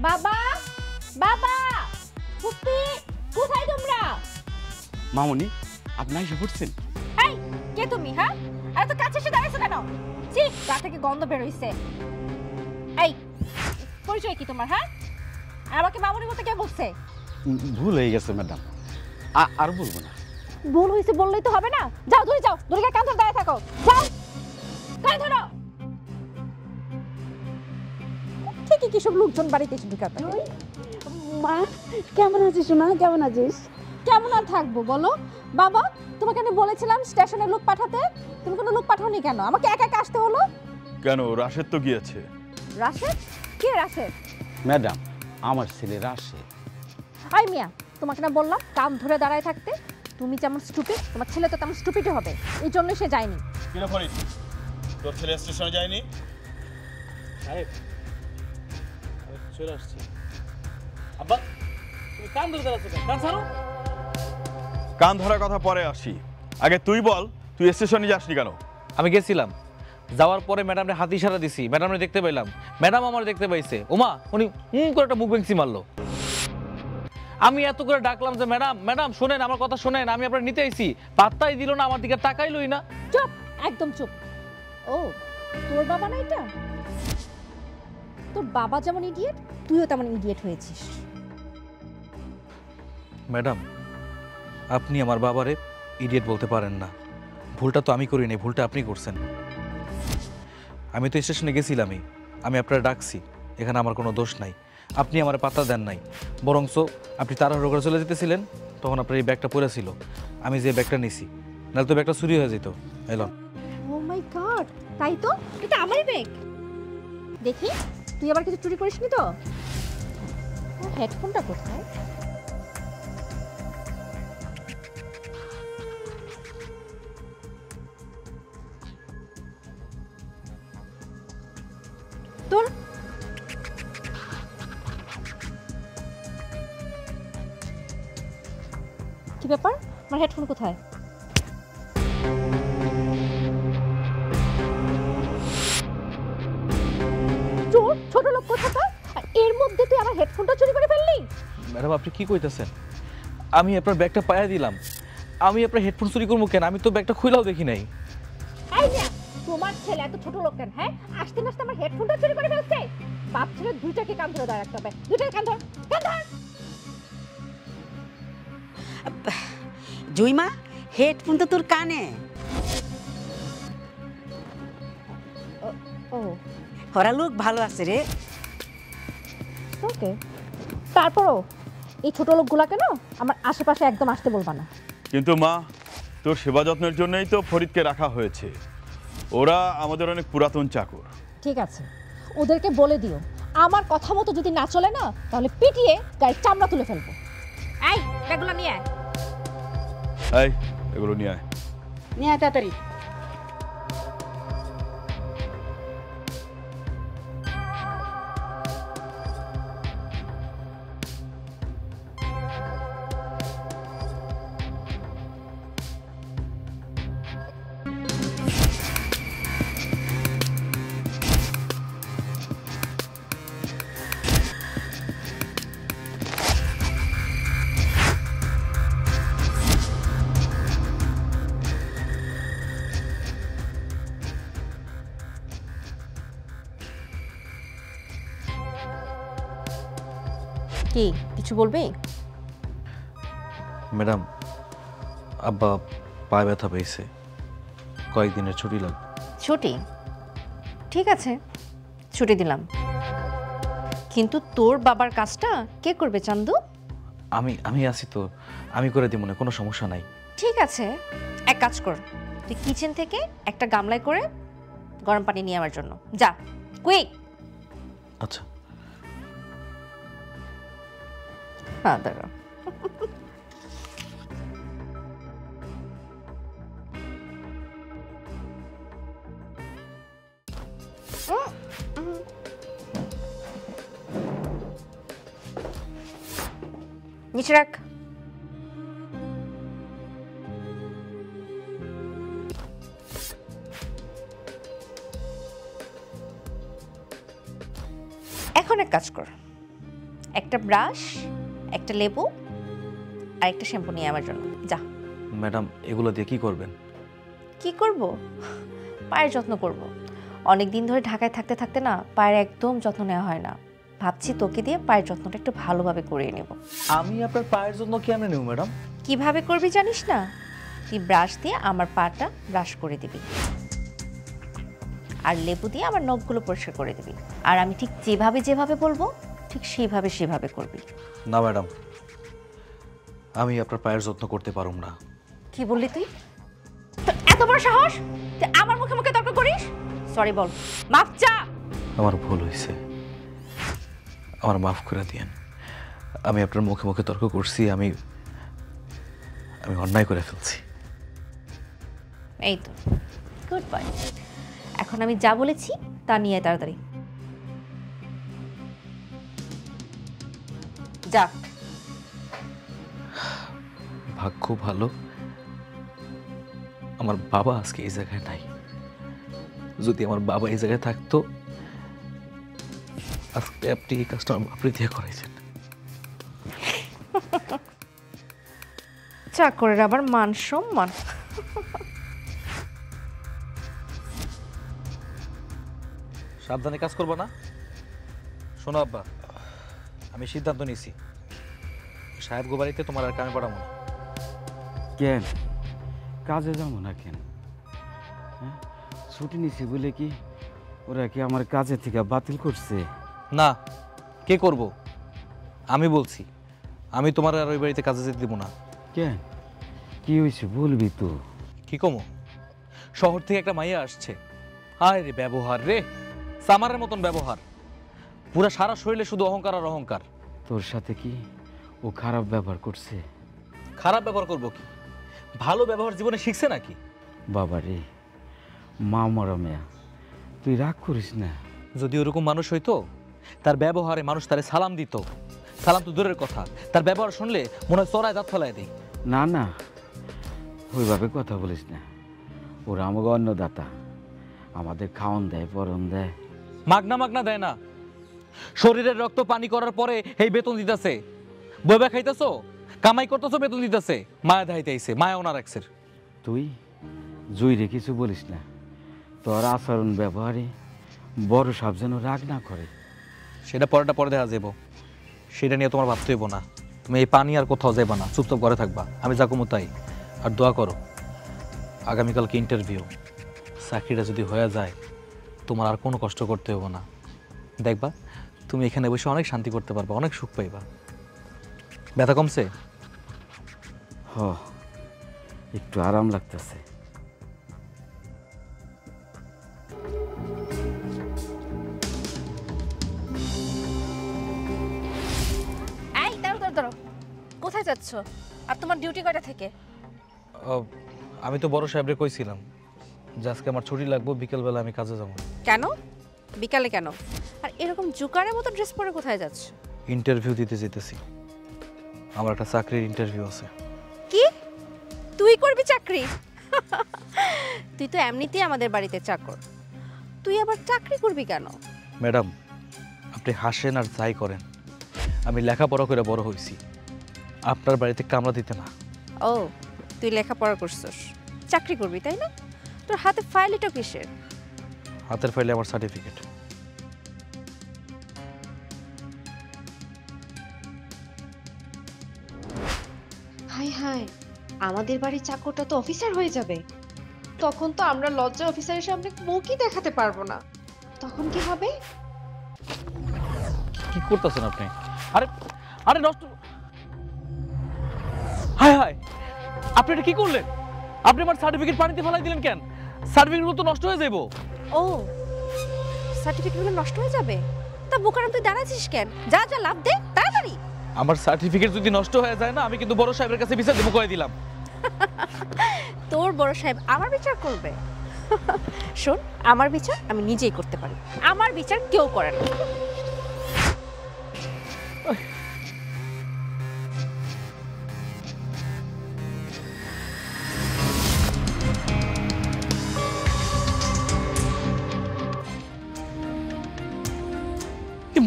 বাবা বাবা ফুপি কোথায় তোমরা? মামনি আপনি এসে পড়ছেন? এই কে তুমি? হ্যাঁ এত কাছে এসে দাঁড়াইছো কেন? ছি গা থেকে গন্ধ বের হইছে। এই পরিচয় কি তোমার? হ্যাঁ আর আমাকে মামনি বলতে কে বলছে? ভুল হয়ে গেছে ম্যাডাম, আর বলবো না। ভুল হইছে বললেই তো হবে না। যাও দূরে যাও, দূরে গিয়ে কান ধরে দাঁড়িয়ে থাকো। যাও কান ধরো। ঠিকই কি সব লোকজন বাড়িতে এসে ঢুকাবে। মা কেমন আছিস সোনা? কেমন আছিস? কেমন আর থাকবো বলো? বাবা তোমাকে আমি বলেছিলাম স্টেশনে লোক পাঠাতে, তুমি কোনো লোক পাঠাওনি কেন? আমাকে একা একা আসতে হলো কেন? রাশেদ তো গিয়েছে। রাশেদ? কে রাশেদ? ম্যাডাম আমার ছেলে রাশেদ। আই মিয়া তোমাকে না বললাম কান ধরে দাঁড়ায় থাকতে? তুমি যেমন স্টুপিড তোমার ছেলে তো তেমন স্টুপিডই হবে, এই জন্য সে যায়নি। কেন ফরিদ, তোর ছেলে স্টেশনে যায়নি? সাহেব চলে আসছি। আব্বা তুমি কান ধরে দাঁড়াচ্ছ কেন? কান ছাড়ো। কান ধরার কথা পরে আসি, আগে তুই বল তুই স্টেশনে যাসনি কেন? আমি গেছিলাম, যাওয়ার পরে ম্যাডামরে হাত ইশারা দিছি, ম্যাডামরে দেখতে পাইলাম, ম্যাডাম আমার দেখতে পাইছে। ওমা উনি করে একটা মুখ বেঞ্চি মারলো। আমি এত করে ডাকলাম যে ম্যাডাম ম্যাডাম শোনেন, আমার কথা শোনেন, আমি আপনার নিতে আইছি, পাত্তাই দিল না, আমার দিকে তাকাইলই না। চুপ, একদম চুপ। ও তোর বাবা না এটা? তোর বাবা যেমন ইডিয়েট তুইও তেমন ইডিয়েট হয়েছিস। ম্যাডাম আপনি আমার বাবারে ইডিয়েট বলতে পারেন না, ভুলটা তো আমি করিনি, ভুলটা আপনি করছেন। আমি তো স্টেশনে গেছিলামই, আমি আপনারা ডাকছি, এখানে আমার কোনো দোষ নাই, আপনি আমার পাত্তা দেন নাই, বরংস আপনি তাড়াহুড়ো করে চলে যেতেছিলেন, তখন আপনার এই ব্যাগটা পড়েছিল, আমি যে ব্যাগটা নিছি, নাহলে তো ব্যাগটা চুরি হয়ে যেত। এলন। ও মাই গড, তাই তো, এটা আমারই ব্যাগ। দেখি তুই আবার কিছু চুরি করিসনি তো? ওর হেডফোনটা কোথায়? তোর কি ব্যাপার? আমার হেডফোন কোথায়? চোর, ছোট লোক কোথাকার, আর এর মধ্যে তুই আমার হেডফোনটা চুরি করে ফেললি? ম্যাডাম আপনি কি কইতেছেন? আমি আপনার ব্যাগটা পাইয়া দিলাম, আমি আপনার হেডফোন চুরি করবো কেন? আমি তো ব্যাগটা খুইলাও দেখি নাই। এই না, তোমার ছেলে এত ছোট লোক কেন? হ্যাঁ আসতে না আসতে আমার হেডফোনটা চুরি করে ফেলছে। বাপ ছেলে দুইটাকে কান ধরে দাঁড়াতে হবে, দুইটাকে কান ধর, কান ধর। জুইমা হেডফোন তো তোর কানে। ও ওরা লোক ভালো আছে রে। ওকে, তারপরও এই ছোট লোকগুলাকে না আমার আশেপাশে একদম আসতে বলবা না। কিন্তু মা, তোর সেবা যত্নের জন্যই তো ফরিদকে রাখা হয়েছে, ওরা আমাদের অনেক পুরাতন চাকর। ঠিক আছে, ওদেরকে বলে দিও আমার কথা মতো যদি না চলে না তাহলে পিটিয়ে গায়ের চামড়া তুলে ফেলবো। এই ব্যাগগুলো নিয়ে আয়। এই এগুলো নিয়ে আয়। নিয়ে আয় তাড়াতাড়ি। কি কিছু বলবে? ম্যাডাম আব্বা পায়ে ব্যথা পেয়েছে, কয়েকদিনের ছুটি লাগবে। ছুটি? ঠিক আছে, ছুটি দিলাম, কিন্তু তোর বাবার কাজটা কে করবে চান্দু? আমি আছি তো, আমি করে দিব না, কোনো সমস্যা নাই। ঠিক আছে, এক কাজ কর, তুই কিচেন থেকে একটা গামলায় করে গরম পানি নিয়ে আমার জন্য যা, কুইক। আচ্ছা। হ্যাঁ দাঁড়া। নিচে রাখ। এখন এক কাজ কর, একটা ব্রাশ, একটা লেবু আর একটা শ্যাম্পু নিয়ে আমার জন্য যা। ম্যাডাম এগুলো দিয়ে কি করবেন? কি করব? পায়ের যত্ন করব। অনেক দিন ধরে ঢাকায় থাকতে থাকতে না পায়ের একদম যত্ন নেওয়া হয় না। ভাবছি তোকে দিয়ে পায়ের যত্নটা একটু ভালোভাবে করিয়ে নেব। আমি আপনার পায়ের জন্য কি আমরা নেব ম্যাডাম? কিভাবে করবি জানিস না? তুই ব্রাশ দিয়ে আমার পাটা ব্রাশ করে দিবি, আর লেবু দিয়ে আমার নখগুলো পরিষ্কার করে দিবি, আর আমি ঠিক যেভাবে বলবো ঠিক সেভাবে করবি। না ম্যাডাম, আমি আপনার পায়ের যত্ন করতে পারুম না। কি বললি তুই? তোর এত বড় সাহস তুই আমার মুখে মুখে তর্ক করিস? সরি বল, মাফ চা। আমার ভুল হয়েছে, আমার মাফ করে দিয়েন। আমি আপনার মুখে মুখে তর্ক করছি, আমি অন্যায় করে ফেলছি। এই তো গুড বয়। এখন আমি যা বলেছি তা নিয়ে তাড়াতাড়ি যা। ভাগ্য ভালো আমার বাবা আজকে এই জায়গায় নাই। যদি আমার বাবা এই জায়গায় থাকতো আজকে আপনি এই কাজটা আপনি দিয়ে করাইছেন। চাকরের আবার মান সম্মান। সাবধানে কাজ করবো না? শোনো আব্বা, আমি সিদ্ধান্ত নিয়েছি সাহেব গোবারিতে তোমার আর কামে পড়াবো না। কেন কাজে যাবো না কেন? হ্যাঁ, ছুটি নিছি বলে কি ওরা কি আমার কাজে থেকে বাতিল করছে? না, কে করব? আমি বলছি আমি তোমার আর ওই বাড়িতে কাজে যেতে দিব না। কেন কি হয়েছে বলবি তো? কি কমো, শহর থেকে একটা মাইয়া আসছে, হায় রে ব্যবহার রে, সামারের মতন ব্যবহার, পুরা সারা শরীরে শুধু অহংকার আর অহংকার। তোর সাথে কি ও খারাপ ব্যবহার করছে? খারাপ ব্যবহার করবো কি, ভালো ব্যবহার জীবনে শিখছে নাকি? বাবা রে, মা মরা মেয়া, তুই রাগ করিস না। যদি ওরকম মানুষ হইতো তার ব্যবহারে মানুষ তারে সালাম দিত। সালাম তো দূরের কথা, তার ব্যবহার শুনলে মনে হয় চড়ায় দাঁত ফেলায় দিই। না না, ওইভাবে কথা বলিস না। ওরা আমাকে অন্নদাতা, আমাদের খাওয়ান দেয় পরন দেয়। মাগনা মাগনা দেয় না, শরীরের রক্ত পানি করার পরে এই বেতন দিতেছে। বইবা খাইতেছো, কামাই করতেছো, বেতন দিতেছে। মায়া দাইতেছে, মায়া ওনার রাখছে। তুই জুইরে কিছু বলিস না, তোর আচরণ ব্যবহারে বড় সাপ যেন রাগ না করে। সেটা পরে দেখা যাবো, সেটা নিয়ে তোমার ভাবতে হইব না। তুমি এই পানি আর কোথাও যাইবা না, চুপচাপ ঘরে থাকবা। আমি যা কমু তাই। আর দোয়া করো আগামীকালকে ইন্টারভিউ, চাকরিটা যদি হয়ে যায় তোমার আর কোনো কষ্ট করতে হইব না। দেখবা তুমি এখানে বসে অনেক শান্তি করতে পারবা, অনেক সুখ পাইবা। ব্যথা কমছে? হ, একটু আরাম লাগতেছে। এই দাঁড়ো, কোথায় যাচ্ছ? আর তোমার ডিউটি কয়টা থেকে? আমি তো বড় সাহেবরে কইছিলাম যে আজকে আমার ছুটি লাগবে, বিকেলবেলা আমি কাজে যাবো। কেন বিকালে কেন? আর এরকম জুকারের মতো ড্রেস পরে কোথায় যাচ্ছ? ইন্টারভিউ দিতে যেতেছি, আমার একটা চাকরির ইন্টারভিউ আছে। কি তুই করবি চাকরি? তুই তো এমনিতেই আমাদের বাড়িতে চাকর, তুই আবার চাকরি করবি কেন? ম্যাডাম আপনি হাসেন আর যাই করেন, আমি লেখাপড়া করে বড় হয়েছি, আপনার বাড়িতে কামলা দিতে না। ও তুই লেখাপড়া করছিস, চাকরি করবি তাই না? তোর হাতে ফাইল এটা কিসের? হাতের ফাইলে আমার সার্টিফিকেট। হাই হাই, আমাদের বাড়ির চাকরটা তো অফিসার হয়ে যাবে। তখন তো আমরা লজ্জা অফিসারের সামনে মুখই দেখাতে পারবো না। তখন কি হবে? কি করতেছেন আপনি? আরে আরে নষ্ট, হায় হায়, আপনি এটা কি করলেন? আপনি আমার সার্টিফিকেট পানিতে ফেলাই দিলেন কেন? সার্টিফিকেটগুলো তো নষ্ট হয়ে যাবো। ও সার্টিফিকেটগুলো নষ্ট হয়ে যাবে? তা বোকারাম তুই দাঁড়াচ্ছিস কেন? যা যা লাভ দে তাড়াতাড়ি। আমার সার্টিফিকেট যদি নষ্ট হয়ে যায় না, আমি কিন্তু বড় সাহেবের কাছে বিচার দেবো করে দিলাম। তোর বড় সাহেব আমার বিচার করবে? শোন, আমার বিচার আমি নিজেই করতে পারি, আমার বিচার কেউ করে না।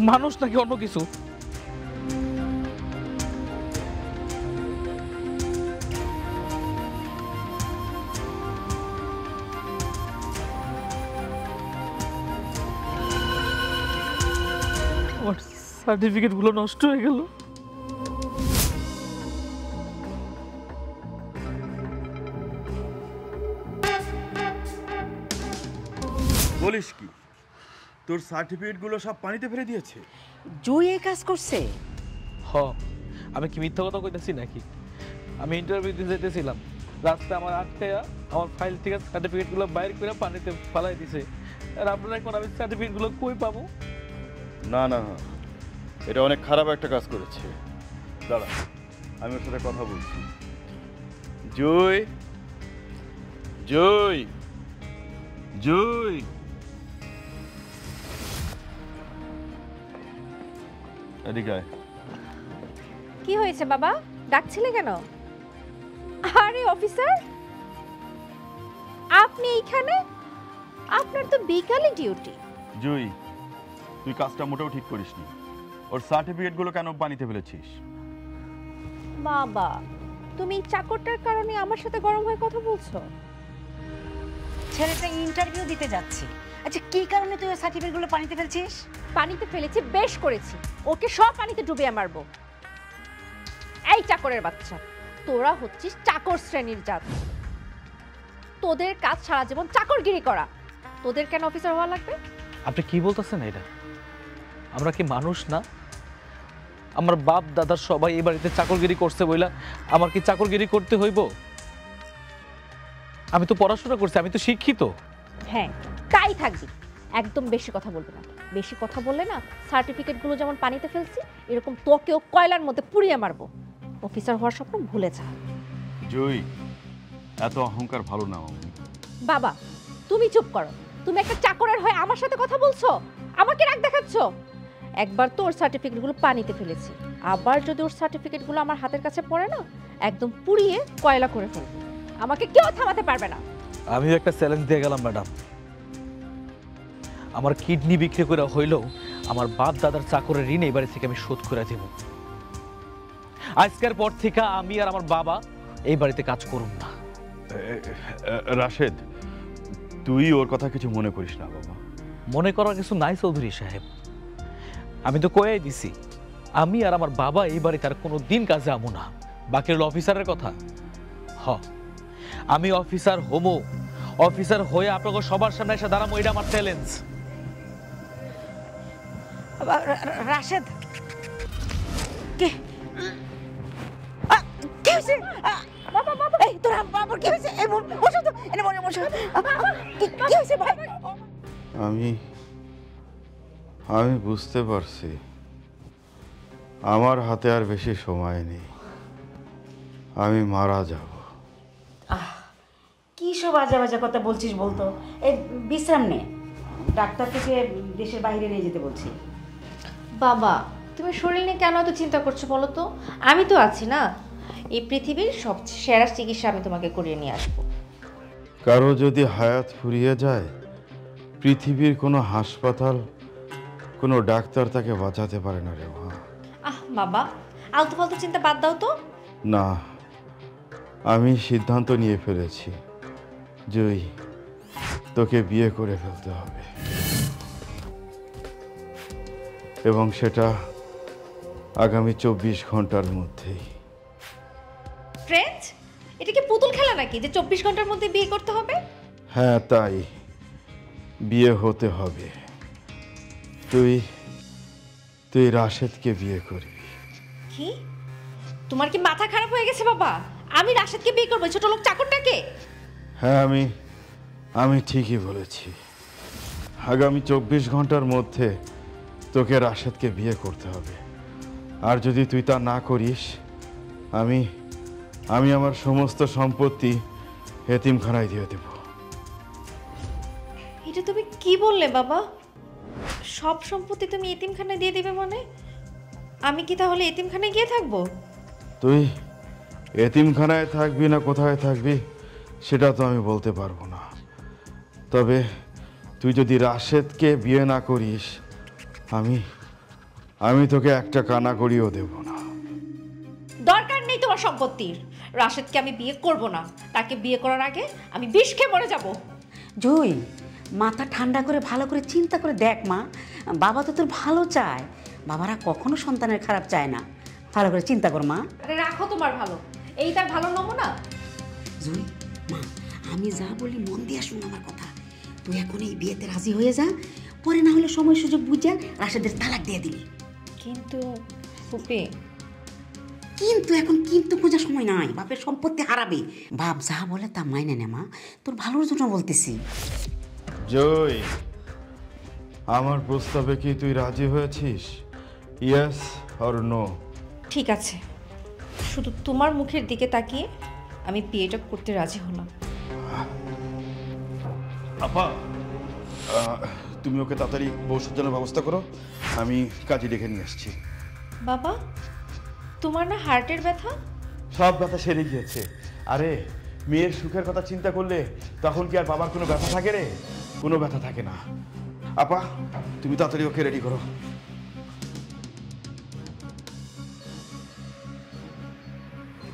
মানুষ নাকি অন্য কিছু? আমার সার্টিফিকেট গুলো নষ্ট হয়ে গেল। বলিস কি, তোর সার্টিফিকেটগুলো সব পানিতে ফেলে দিয়েছে? জুই এই কাজ করছে? হ, আমি কি মিথ্যা কথা কইতেছি নাকি? আমি ইন্টারভিউ দিতে যেতেছিলাম, রাস্তায় আমার আটকায়া আমার ফাইল থেকে সার্টিফিকেটগুলো বাইর করে পানিতে ফালাই দিছে। আর আপনারা এখন আমি সার্টিফিকেটগুলো কই পাবো? না না, এটা অনেক খারাপ একটা কাজ করেছে। দাঁড়া, আমি ওর সাথে কথা বলছি। জুই, জুই, জুই, এদিকে আয়। কি হয়েছে বাবা, ডাকছিলে কেন? আরে অফিসার, আপনি এইখানে? আপনার তো বিকালে ডিউটি। জুই, তুই কাজটা মোটেও ঠিক করিসনি। ওর সার্টিফিকেটগুলো কেন পানিতে ফেলেছিস? বাবা, তুমি এই চাকরটার কারণে আমার সাথে গরম হয়ে কথা বলছো? ছেলেটা ইন্টারভিউ দিতে যাচ্ছে। আচ্ছা, কি কারণে তুই ওই সার্টিফিকেটগুলো পানিতে ফেলছিস? পানিতে ফেলেছি, বেশ করেছি। ওকে সব পানিতে ডুবিয়ে মারবো। এই চাকরের বাচ্চা, তোরা হচ্ছিস চাকর শ্রেণীর জাত। তোদের কাজ সারা জীবন চাকরগিরি করা। তোদের কেন অফিসার হওয়া লাগবে? আপনি কি বলতেছেন এটা? আমরা কি মানুষ না? আমার বাপ দাদার সবাই এই বাড়িতে চাকরগিরি করছে বইলা আমার কি চাকরগিরি করতে হইব? আমি তো পড়াশোনা করছি, আমি তো শিক্ষিত। হ্যাঁ, তাই থাকবি। একদম বেশি কথা বলবি না। বেশি কথা বললে না, সার্টিফিকেটগুলো যেমন পানিতে ফেলছি, এরকম তোকেও কয়লার মধ্যে পুড়িয়ে মারবো। অফিসার হওয়ার স্বপ্ন ভুলে যা। জুই, এত অহংকার ভালো না। বাবা, তুমি চুপ করো। তুমি একটা চাকরের হয়ে আমার সাথে কথা বলছো, আমাকে রাগ দেখাচ্ছ। একবার তো ওর সার্টিফিকেটগুলো পানিতে ফেলেছি, আবার যদি ওর সার্টিফিকেটগুলো আমার হাতের কাছে পড়ে না, একদম পুড়িয়ে কয়লা করে ফেলবো। আমাকে কেউ থামাতে পারবে না। আমিও একটা চ্যালেঞ্জ দিয়ে গেলাম ম্যাডাম। আমার কিডনি বিক্রি করে হইলেও আমার বাপ দাদার চাকরের ঋণ এই বাড়ি থেকে আমি শোধ করে দেব। আজকের পর থেকে আমি আর আমার বাবা এই বাড়িতে কাজ করুন না। রাশেদ, তুই ওর কথা কিছু মনে করিস না বাবা। মনে করার কিছু নাই চৌধুরী সাহেব। আমি তো কয়েই দিছি, আমি আর আমার বাবা এই বাড়িতে আর কোনো দিন কাজে আমু না। বাকি হলো অফিসারের কথা। হ, আমি অফিসার হমো, অফিসার হয়ে আপনাকে সবার সামনে এসে দাঁড়াবো, এটা আমার চ্যালেঞ্জ। রাশেদ, কে কি হয়েছে? বাবা বাবা, এই তোর বাবার কি হয়েছে? এই মন বসো তো, এনে মনে বসো। কি হয়েছে ভাই? আমি বুঝতে পারছি আমার হাতে আর বেশি সময় নেই, আমি মারা যাব। কি সব আজে বাজে কথা বলছিস বলতো? এই বিশ্রাম নে, ডাক্তার থেকে দেশের বাইরে নিয়ে যেতে বলছি। বাবা, তুমি শরীর নিয়ে কেন এত চিন্তা করছো বলো তো? আমি তো আছি না। এই পৃথিবীর সবচেয়ে সেরা চিকিৎসা আমি তোমাকে করিয়ে নিয়ে আসবো। কারো যদি হায়াত ফুরিয়ে যায়, পৃথিবীর কোনো হাসপাতাল, কোনো ডাক্তার তাকে বাঁচাতে পারে না রে মা। বাবা, আলতু ফালতু চিন্তা বাদ দাও তো। না, আমি সিদ্ধান্ত নিয়ে ফেলেছি, জয়ী, তোকে বিয়ে করে ফেলতে হবে, এবং সেটা আগামী 24 ঘন্টার মধ্যেই। ফ্রেন্ড, এটা কি পুতুল খেলা নাকি যে 24 ঘন্টার মধ্যে বিয়ে করতে হবে? হ্যাঁ, তাই বিয়ে হতে হবে। তুই রাশেদকে বিয়ে করবি। কি? তোমার কি মাথা খারাপ হয়ে গেছে বাবা? আমি রাশেদকে বিয়ে করব, ছোট লোক চাকরটাকে? হ্যাঁ, আমি ঠিকই বলেছি। আগামী 24 ঘন্টার মধ্যে তোকে রাশেদকে বিয়ে করতে হবে। আর যদি তুই তা না করিস, আমি আমার সমস্ত সম্পত্তি এতিমখানায় দিয়ে দেব। এটা তুমি কি বললে বাবা? সব সম্পত্তি তুমি এতিমখানায় দিয়ে দিবে মানে? আমি কি তাহলে এতিমখানায় গিয়ে থাকবো? তুই এতিমখানায় থাকবি না কোথায় থাকবি সেটা তো আমি বলতে পারবো না, তবে তুই যদি রাশেদকে বিয়ে না করিস, আমি তোকে একটা কানা করিও দেব না। দরকার নেই তোমার সম্পত্তির। রাশেদকে আমি বিয়ে করব না। তাকে বিয়ে করার আগে আমি বিষ খেয়ে মরে যাব। জুই, মাথা ঠান্ডা করে ভালো করে চিন্তা করে দেখ মা, বাবা তো তোর ভালো চায়। বাবারা কখনো সন্তানের খারাপ চায় না। ভালো করে চিন্তা কর মা। আরে রাখো তোমার ভালো, এই তার ভালো নমুনা। জুই মা, আমি যা বলি মন দিয়ে শুন আমার কথা। তুই এখন এই বিয়েতে রাজি হয়ে যা, পরে না হলে সময় সুযোগ বুঝা রাশেদের তালাক দিয়ে দিবি। কিন্তু ফুপি, কিন্তু এখন কিন্তু খোঁজার সময় নাই, বাপের সম্পত্তি হারাবে। বাপ যা বলে তা মাইনে নে মা, তোর ভালোর জন্য বলতেছি। জয়, আমার প্রস্তাবে কি তুই রাজি হয়েছিস? Yes or no? ঠিক আছে, শুধু তোমার মুখের দিকে তাকিয়ে আমি বিয়েটা করতে রাজি হলাম। আপা, তুমি ওকে তাড়াতাড়ি বউ সাজানোর ব্যবস্থা করো, আমি কাজে ডেকে নিয়ে আসছি। বাবা, তোমার না হার্টের ব্যথা? সব ব্যথা সেরে গিয়েছে। আরে মেয়ের সুখের কথা চিন্তা করলে তখন কি আর বাবার কোনো ব্যথা থাকে রে? কোনো ব্যথা থাকে না। আপা, তুমি তাড়াতাড়ি ওকে রেডি করো।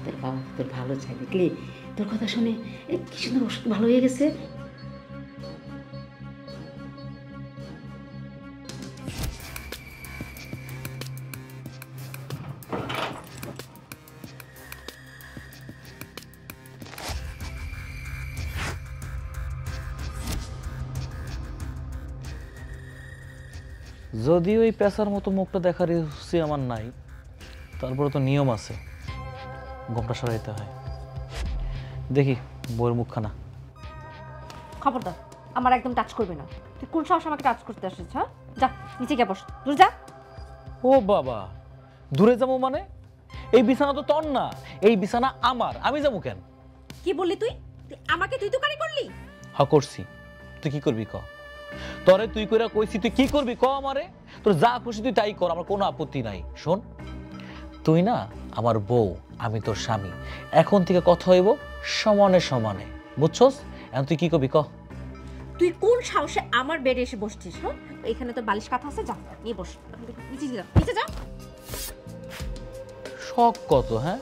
তোর বাবা তোর ভালো চাই, দেখলি? তোর কথা শুনে কি সুন্দর ওষুধ ভালো হয়ে গেছে। যদিও এই পেশার মতো মুখটা দেখার ইচ্ছে আমার নাই, তারপরে তো নিয়ম আছে, গমটা সরাইতে হয়। দেখি বইয়ের মুখখানা। খবরদার, আমার একদম টাচ করবে না। তুই কোন সাহস আমাকে টাচ করতে আসিস? হ্যাঁ, যা নিচে গিয়ে বস, দূর যা। ও বাবা, দূরে যাবো মানে? এই বিছানা তো তোর না, এই বিছানা আমার, আমি যাবো কেন? কি বললি তুই? তুই আমাকে তুই তুকারি করলি? হ করছি। তুই কি করবি ক? তরে তুই কইরা কইছি, তুই কি করবি ক আমারে? তোর যা খুশি তুই তাই কর, আমার কোনো আপত্তি নাই। শোন, তুই না আমার বউ, আমি তোর স্বামী। এখন থেকে কথা হইব সমানে সমানে, বুঝছস? এখন তুই কি করবি ক? তুই কোন সাহসে আমার বেডে এসে বসছিস? হ্যাঁ, এখানে তো বালিশ কাঁথা আছে, যা নিয়ে বস। নিচে যা, নিচে যা। শখ কত? হ্যাঁ,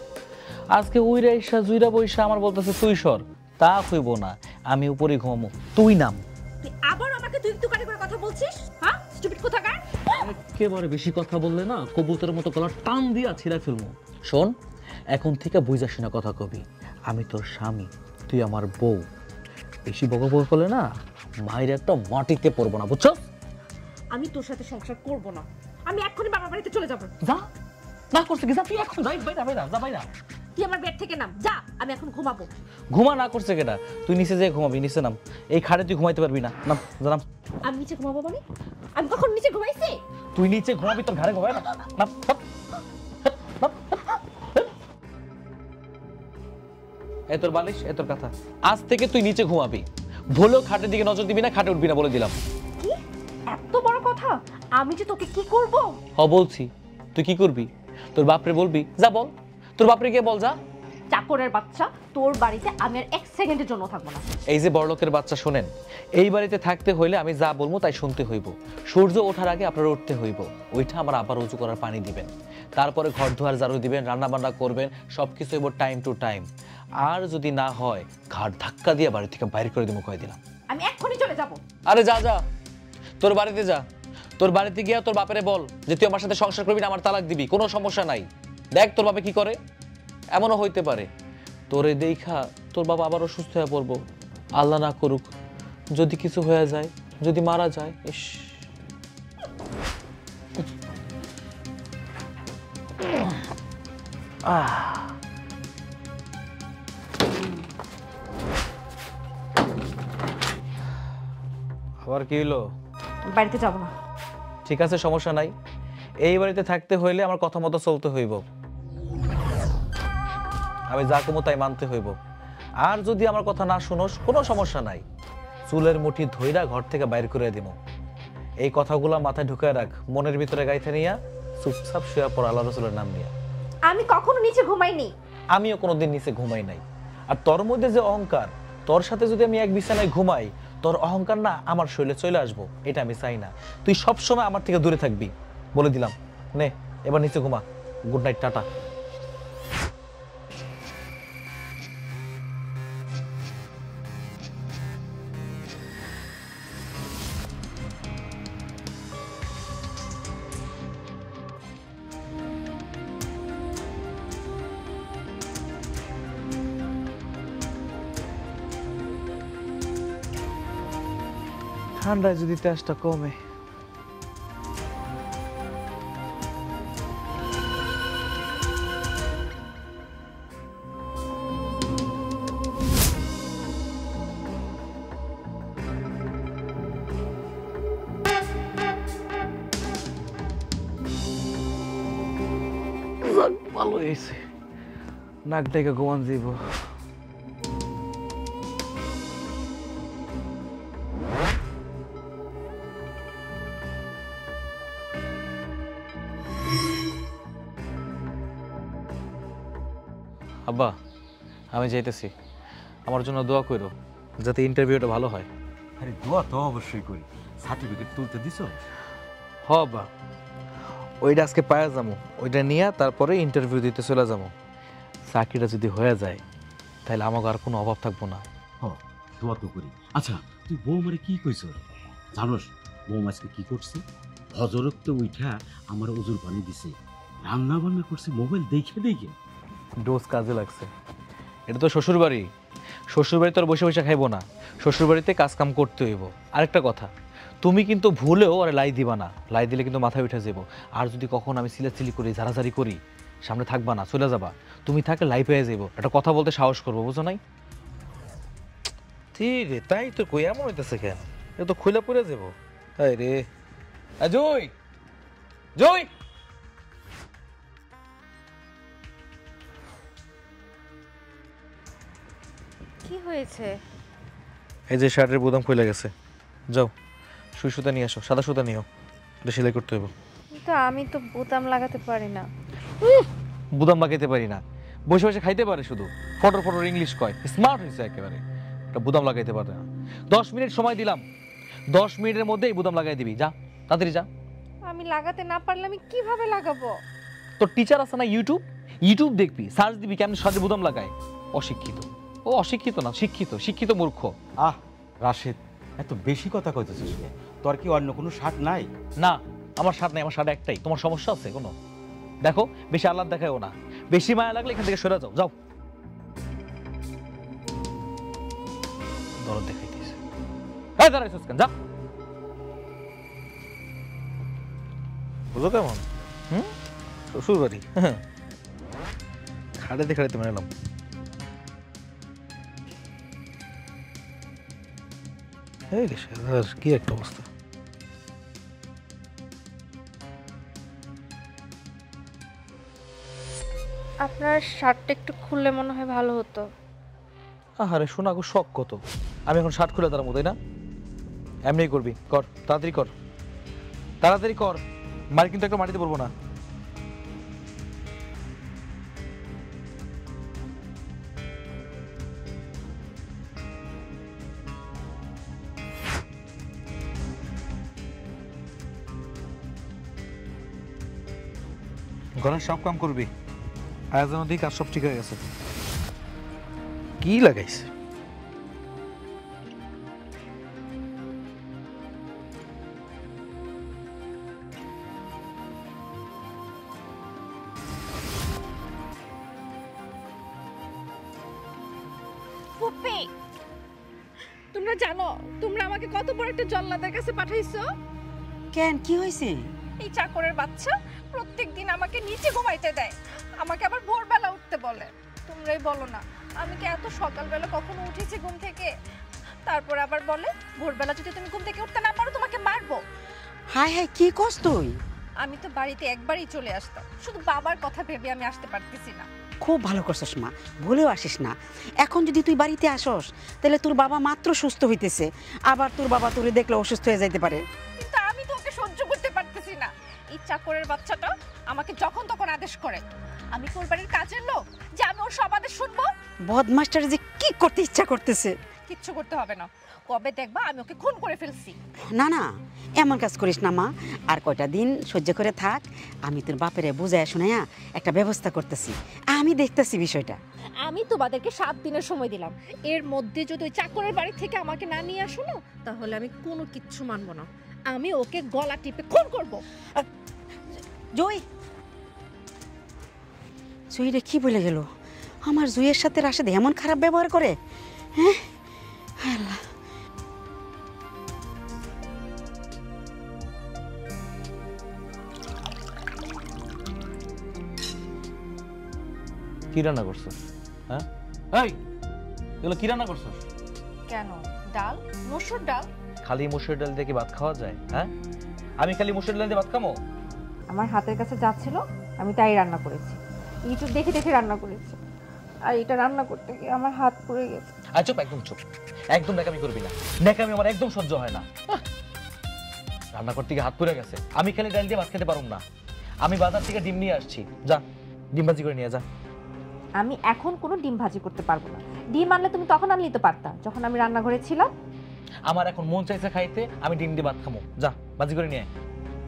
আজকে উইরা ইসা জুইরা বইসা আমার বলতেছে তুই সর। তা হইব না, আমি উপরে ঘুমামো, তুই নাম। তুই আবার আমাকে তুই তুকারি করে কথা বলছিস? হ্যাঁ, স্টুপিড কোথাকার। একেবারে বেশি কথা বললে না কবুতরের মতো গলা টান দিয়া ছিঁড়া ফেলবো। শোন, এখন থেকে বুঝা শুনা কথা কবি। আমি তোর স্বামী, তুই আমার বউ। বেশি বকবক করলে না মায়ের একটা মাটিতে পড়বো না, বুঝছো? আমি তোর সাথে সংসার করব না। আমি এক্ষুনি বাবার বাড়িতে চলে যাব। যা, না করছে কি? যা তুই এখন, যাই বাইরা বাইরা, যা বাইরা। তুই আমার বেড থেকে নাম, যা। আমি এখন ঘুমাবো। ঘুমা না করছে কেটা? তুই নিচে যেয়ে ঘুমাবি, নিচে নাম। এই খাটে তুই ঘুমাইতে পারবি না, নাম, যা নাম। আমি নিচে ঘুমাবো মানে? আমি কখন নিচে ঘুমাইছি? তুই নিচে ঘুমাবি, তোর ঘরে ঘুমায় না, নাম। এ তোর বালিশ, এ তোর কথা। আজ থেকে তুই নিচে ঘুমাবি, ভুলেও খাটের দিকে নজর দিবি না, খাটে উঠবি না, বলে দিলাম। কি এত বড় কথা? আমি যে তোকে কি করব? বলছি, তুই কি করবি? তোর বাপরে বলবি? যা বল, তোর বাপরে গিয়ে বল, যা। চাকরের বাচ্চা, তোর বাড়িতে আমি আর এক সেকেন্ডের জন্য থাকবো না। এই যে বড়লোকের বাচ্চা, শোনেন, এই বাড়িতে থাকতে হইলে আমি যা বলবো তাই শুনতে হইব। সূর্য ওঠার আগে আপনারা উঠতে হইব। ওইটা আমার আবার উঁচু করার পানি দিবেন, তারপরে ঘর ধোয়ার ঝাড়ু দিবেন, রান্না বান্না করবেন, সবকিছু হইব টাইম টু টাইম। আর যদি না হয় ঘাট ধাক্কা দিয়ে বাড়ি থেকে বাইরে করে দিব, কয়ে দিলাম। আমি এক্ষুনি চলে যাব। আরে যা যা, তোর বাড়িতে যা। তোর বাড়িতে গিয়া তোর বাপেরে বল যে তুই আমার সাথে সংসার করবি না, আমার তালাক দিবি, কোনো সমস্যা নাই। দেখ তোর বাপে কি করে। এমনও হইতে পারে তোরে দেখা তোর বাবা আবার অসুস্থ হয়ে পড়বো, আল্লাহ না করুক। যদি কিছু হয়ে যায়, যদি মারা যায়, ইস। আবার কি হলো? বাড়িতে যাব না। ঠিক আছে, সমস্যা নাই। এই বাড়িতে থাকতে হইলে আমার কথা মতো চলতে হইব, আমি যা কমো তাই মানতে হইব। আর যদি আমার কথা না শুনোস, কোনো সমস্যা নাই, চুলের মুঠি ধইরা ঘর থেকে বাইর করে দিব। এই কথাগুলো মাথায় ঢুকায় রাখ, মনের ভিতরে গাইতে নিয়া চুপচাপ শুয়ে পড় আল্লাহ রাসূলের নাম নিয়া। আমি কখনো নিচে ঘুমাইনি। আমিও কোনোদিন নিচে ঘুমাই নাই। আর তোর মধ্যে যে অহংকার, তোর সাথে যদি আমি এক বিছানায় ঘুমাই, তোর অহংকার না আমার শরীরে চলে আসবো, এটা আমি চাই না। তুই সবসময় আমার থেকে দূরে থাকবি, বলে দিলাম। নে এবার নিচে ঘুমা। Good night, tata. ঠান্ডায় যদি তেজটা কমে। ভালো হয়েছে, নাক ডেকে ঘুমান যাইব। আব্বা আমি যাইতেছি, আমার জন্য দোয়া করো যাতে ইন্টারভিউটা ভালো হয়। আরে দোয়া তো অবশ্যই করি। সার্টিফিকেট তুলতে দিছো? হ আব্বা, ওইটা আজকে পাওয়া যাবো, ওইটা নিয়ে তারপরে ইন্টারভিউ দিতে চলে যাবো। চাকরিটা যদি হয়ে যায় তাহলে আমাকে আর কোনো অভাব থাকবো না। হ, দোয়া তো করি। আচ্ছা তুই বৌমারে কি কইছ জানোস? বৌমা আজকে কি করছে? হজরত উঠা আমার ওজুর পানি দিছে, রান্না বান্না করছে মোবাইল দেখে দেখে। ডোজ কাজে লাগছে। এটা তো শ্বশুরবাড়ি, শ্বশুরবাড়ি তো আর বসে বসে খাইবো না, শ্বশুরবাড়িতে কাজ কাম করতে হইব। আরেকটা কথা, তুমি কিন্তু ভুলেও আরে লাই দিবা না, লাই দিলে কিন্তু মাথায় উঠে যাবো। আর যদি কখন আমি সিলাচিলি করি, ঝাড়াঝাড়ি করি, সামনে থাকবা না, চলে যাবা। তুমি থাকলে লাই পেয়ে যাবো, একটা কথা বলতে সাহস করবো, বুঝো নাই? ঠিক রে, তাই তো কই এমন হইতেছে কেন? এটা তো খুলে পড়ে যাবো। তাই রে, জয় জয়, কি হয়েছে? এই যে শার্টের বোতাম খুলে গেছে, যাও সুই সুতা নিয়ে আসো, সাদা সুতা নিও, এটা সেলাই করতে হবে। কিন্তু আমি তো বোতাম লাগাতে পারি না। বুদাম লাগাইতে পারি না, বসে বসে খাইতে পারে শুধু, ফটর ফটর ইংলিশ কয়, স্মার্ট হয়েছে একেবারে। এটা বুদাম লাগাইতে পারে না। 10 মিনিট সময় দিলাম, 10 মিনিটের মধ্যেই বুদাম লাগাই দিবি, যা তাড়াতাড়ি যা। আমি লাগাতে না পারলে আমি কিভাবে লাগাবো? তোর টিচার আছে না ইউটিউব, ইউটিউব দেখবি, সার্চ দিবি কেমন সাজে বুদাম লাগায়। অশিক্ষিত, ও অশিক্ষিত না, শিক্ষিত, শিক্ষিত মূর্খ। আহ রাশেদ, এত বেশি কথা কইতেছিস কে? তোর কি অন্য কোনো শার্ট নাই? না আমার শার্ট নাই, আমার শার্ট একটাই। তোমার সমস্যা আছে কোনো? দেখো বেশি আহ্লাদ দেখায়ও না, বেশি মায়া লাগলে এখান থেকে সরে যাও, যাও। দরদ দেখাইতেছে, এই দাঁড়াইছিস কেন, যা। বুঝো কেমন? শ্বশুর বাড়ি খাড়াইতে খাড়াইতে মেলাম। এই রে শালার, কি একটা অবস্থা। আপনার শার্টটা একটু খুললে মনে হয় ভালো হতো। আহারে শোনা গো, শখ কত। আমি এখন শার্ট খুলে দাঁড়াবো তাই না? এমনি করবি, কর তাড়াতাড়ি কর, তাড়াতাড়ি কর। মার কিন্তু একটা মাটিতে পড়বো না। ঘরের সব কাম করবি, আয়োজন দিক আর সব ঠিক হয়ে গেছে। কি লাগাইছে? ফুপি, তোমরা জানো তোমরা আমাকে কত বড় একটা জল্লাদের কাছে পাঠাইছো? কেন, কি হয়েছে? এই চাকরের বাচ্চা প্রত্যেকদিন আমাকে নিচে ঘুমাইতে দেয়, আমাকে আবার ভোরবেলা উঠতে বলে। তোমরাই বলো না, আমি কি এত সকালবেলা কখনো উঠেছি ঘুম থেকে? তারপর আবার বলে ভোরবেলা যদি তুমি ঘুম থেকে উঠতে না পারো তোমাকে মারবো। হায় হায়, কি কস তুই? আমি তো বাড়িতে একবারই চলে আসতাম, শুধু বাবার কথা ভেবে আমি আসতে পারতেছি না। খুব ভালো করছস মা, ভুলেও আসিস না। এখন যদি তুই বাড়িতে আসস তাহলে তোর বাবা মাত্র সুস্থ হইতেছে, আবার তোর বাবা তোরে দেখলে অসুস্থ হয়ে যাইতে পারে। কিন্তু আমি তো ওকে সহ্য করতে পারতেছি না। এই চাকরের বাচ্চাটা আমাকে যখন তখন আদেশ করে, আমি তোর বাড়ির কাজের লোক যে আমি ওর সব আদেশ শুনবো? বদমাস্টার যে কি করতে ইচ্ছা করতেছে। কিচ্ছু করতে হবে না, কবে দেখবা আমি ওকে খুন করে ফেলছি। না না, এমন কাজ করিস না মা, আর কয়টা দিন সহ্য করে থাক। আমি তোর বাপেরে বুঝায় শুনাইয়া একটা ব্যবস্থা করতেছি, আমি দেখতেছি বিষয়টা। আমি তোমাদেরকে 7 দিনের সময় দিলাম, এর মধ্যে যদি ওই চাকরের বাড়ি থেকে আমাকে না নিয়ে আসো না, তাহলে আমি কোনো কিচ্ছু মানবো না। আমি ওকে গলা টিপে খুন করবো। জয়, জয়ীরে কি বলে গেল? আমার জুইয়ের সাথে রাশেদ এমন খারাপ ব্যবহার করে? হ্যাঁ আল্লাহ। কি রান্না করছো? হ্যাঁ এই, এগুলো কি রান্না করছো? কেন? ডাল, মসুর ডাল। খালি মসুর ডাল দিয়ে কি ভাত খাওয়া যায়? হ্যাঁ, আমি খালি মসুর ডাল দিয়ে ভাত খামো? আমার হাতের কাছে যাচ্ছিল, আমি তাই রান্না করেছি। ইউটিউব দেখে দেখে রান্না করেছি, আর এটা রান্না করতে গিয়ে আমার হাত পুড়ে গেছে। আর চুপ, একদম চুপ, একদম ন্যাকামি করবি না। ন্যাকামি আমার একদম সহ্য হয় না। রান্না করতে গিয়ে হাত পুড়ে গেছে, আমি খালি ডাল দিয়ে ভাত খেতে পারুম না। আমি বাজার থেকে ডিম নিয়ে আসছি, যা ডিম ভাজি করে নিয়ে যা। আমি এখন কোনো ডিম ভাজি করতে পারবো না। ডিম আনলে তুমি তখন আনলেই তো পারতা, যখন আমি রান্নাঘরে ছিলাম। আমার এখন মন চাইছে খাইতে, আমি ডিম দিয়ে ভাত খামো, যা ভাজি করে নিয়ে।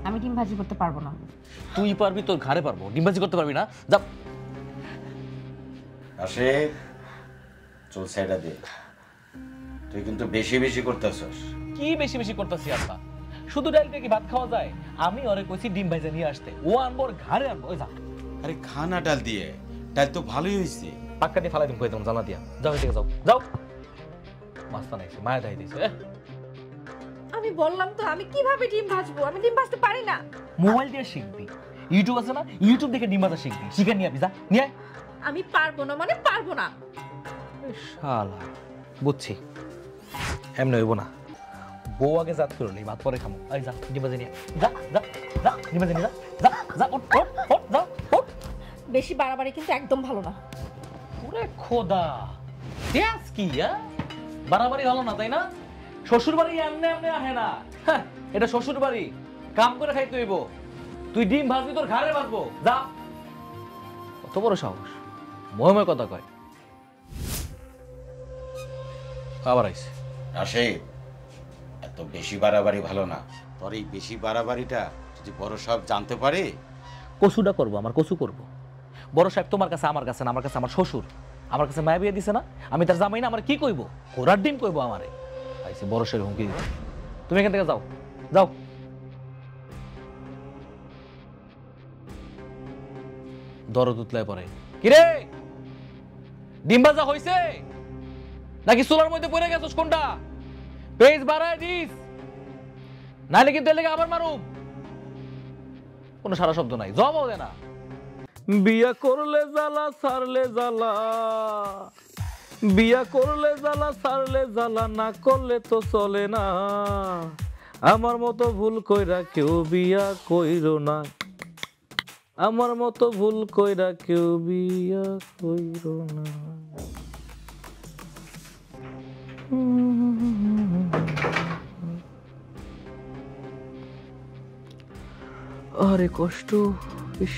আমি ডিম ভাজি করতে পারবো না। তুই পারবি, তোর ঘাড়ে পারবো, ডিম ভাজি করতে পারবি না, যা। আসে চল সাইডা দে, তুই কিন্তু বেশি বেশি করতেছস। কি বেশি বেশি করতেছি আব্বা? শুধু ডাল দিয়ে কি ভাত খাওয়া যায়? আমি ওরে কইছি ডিম ভাজা নিয়ে আসতে, ও আনবো, ওর ঘাড়ে আনবো। ওই যা। আরে খানা ডাল দিয়ে, ডাল তো ভালোই হয়েছে। পাক্কা দিয়ে ফালাই দিম, কই জানা দিয়া। যাও এদিকে যাও, যাও। মাস্তা নাইছে, মায়া দাই দিছে। আমি বললাম তো আমি কিভাবে ডিম ভাজবো, আমি ডিম ভাজতে পারি না। মোবাইল দিয়ে শিখবি, ইউটিউব আছে না, ইউটিউব দেখে ডিম ভাজা শিখবি, শিখে নিয়ে আবি, যা নিয়ে। আমি পারবো না মানে পারবো না। শালা, বুঝছি, এমনি হইব না। বউ আগে জাত করলি, ভাত পরে খামো। এই যা ডিম ভাজি নিয়ে যা, যা যা, ডিম ভাজি নিয়ে যা, যা যা, ওঠ ওঠ ওঠ, যা ওঠ। বেশি বাড়াবাড়ি কিন্তু একদম ভালো না। ওরে খোদা, দেখ কি বাড়াবাড়ি হলো না, তাই না? শ্বশুর বাড়ি এমনি এমনি আহে না। হ্যাঁ, এটা শ্বশুর বাড়ি, কাম করে খাইতে হইব। তুই ডিম ভাজবি, তোর ঘাড়ে ভাজবো, যা। কত বড় সাহস, ময় কথা কয়। আবার আইছে। আসে এত বেশি বাড়াবাড়ি ভালো না। তোর এই বেশি বাড়াবাড়িটা যদি বড় সব জানতে পারে। কসুটা করবো, আমার কসু করবো। বড় সাহেব তোমার কাছে, আমার কাছে না, আমার কাছে আমার শ্বশুর, আমার কাছে মায়া বিয়ে দিছে না, আমি তার জামাই না, আমার কি কইব? ঘোড়ার ডিম কইব আমারে। আইছে বড় সাহেব হুমকি দিতে। তুমি এখান থেকে যাও, যাও। দরদ উতলায় পড়ে, কিরে ডিম ভাজা হইছে নাকি চুলার মধ্যে পড়ে গেছস? কোনটা? পেজ বাড়ায় দিস, নাইলে কিন্তু এর লেগে আবার মারুম। কোনো সারা শব্দ নাই, জবাবও দে না। বিয়া করলে জ্বালা, সারলে জ্বালা, বিয়া করলে জ্বালা, সারলে জ্বালা, না করলে তো চলে না। আমার মতো ভুল কইরা কেউ বিয়া কইরো না, আমার মতো ভুল কইরা কেউ বিয়া কইরো না। আরে কষ্ট, ইস।